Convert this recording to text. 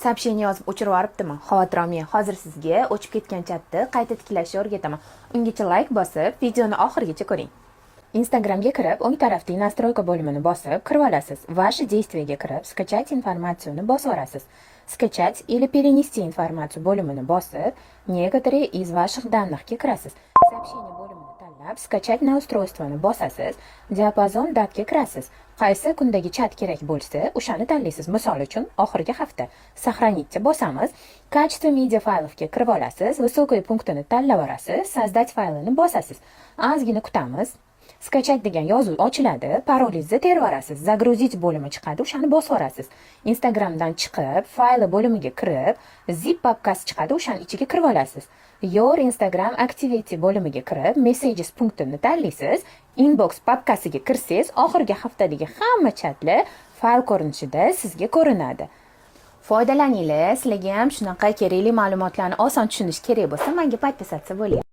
Soобщение yozib o'chirib yuboribdimi? Xavotir olmang. Hozir sizga o'chib ketgan chatni qayta tiklashni o'rgataman. Ungacha like bosib, videoni oxirigacha ko'ring. Instagramga kirib, o'ng tarafdagi настройка bo'limini bosib, kirib olasiz. Ваши действияga kirib, skачать информацияni bosib olasiz. Skачать или перенести информацию bo'limini bosib, некоторые из ваших данных ga kirasiz. Сообщение bo'limini tanlab, skачать на устройствoni bosasiz. Diapazon datga kirasiz. Qaysi kundagi chat kerak bo'lsa, o'shani tanlaysiz. Misol uchun, oxirgi hafta. Сохранить bosamiz. Качество media faylga kirib olasiz. Высокий punktini tanlab olasiz. Создать faylini bosasiz. Ozgina kutamiz. Skачать degan yozuv ochiladi. Parolingizni terib olasiz. Загрузить bo'limi chiqadi, o'shani bosib olasiz. Instagramdan chiqib, fayli bo'limiga kirib, zip papkasi chiqadi, o'shani ichiga kirib olasiz. Your Instagram Activity bo'limiga kirib, Messages punktini tanlaysiz. Inbox papkasiga kirsangiz, oxirgi haftadagi hamma chatlar fayl ko'rinishida sizga ko'rinadi. Foydalaninglar. Sizlarga ham shunaqa kerakli ma'lumotlarni oson tushunish kerak bo'lsa, menga podpisatsiya bo'ling.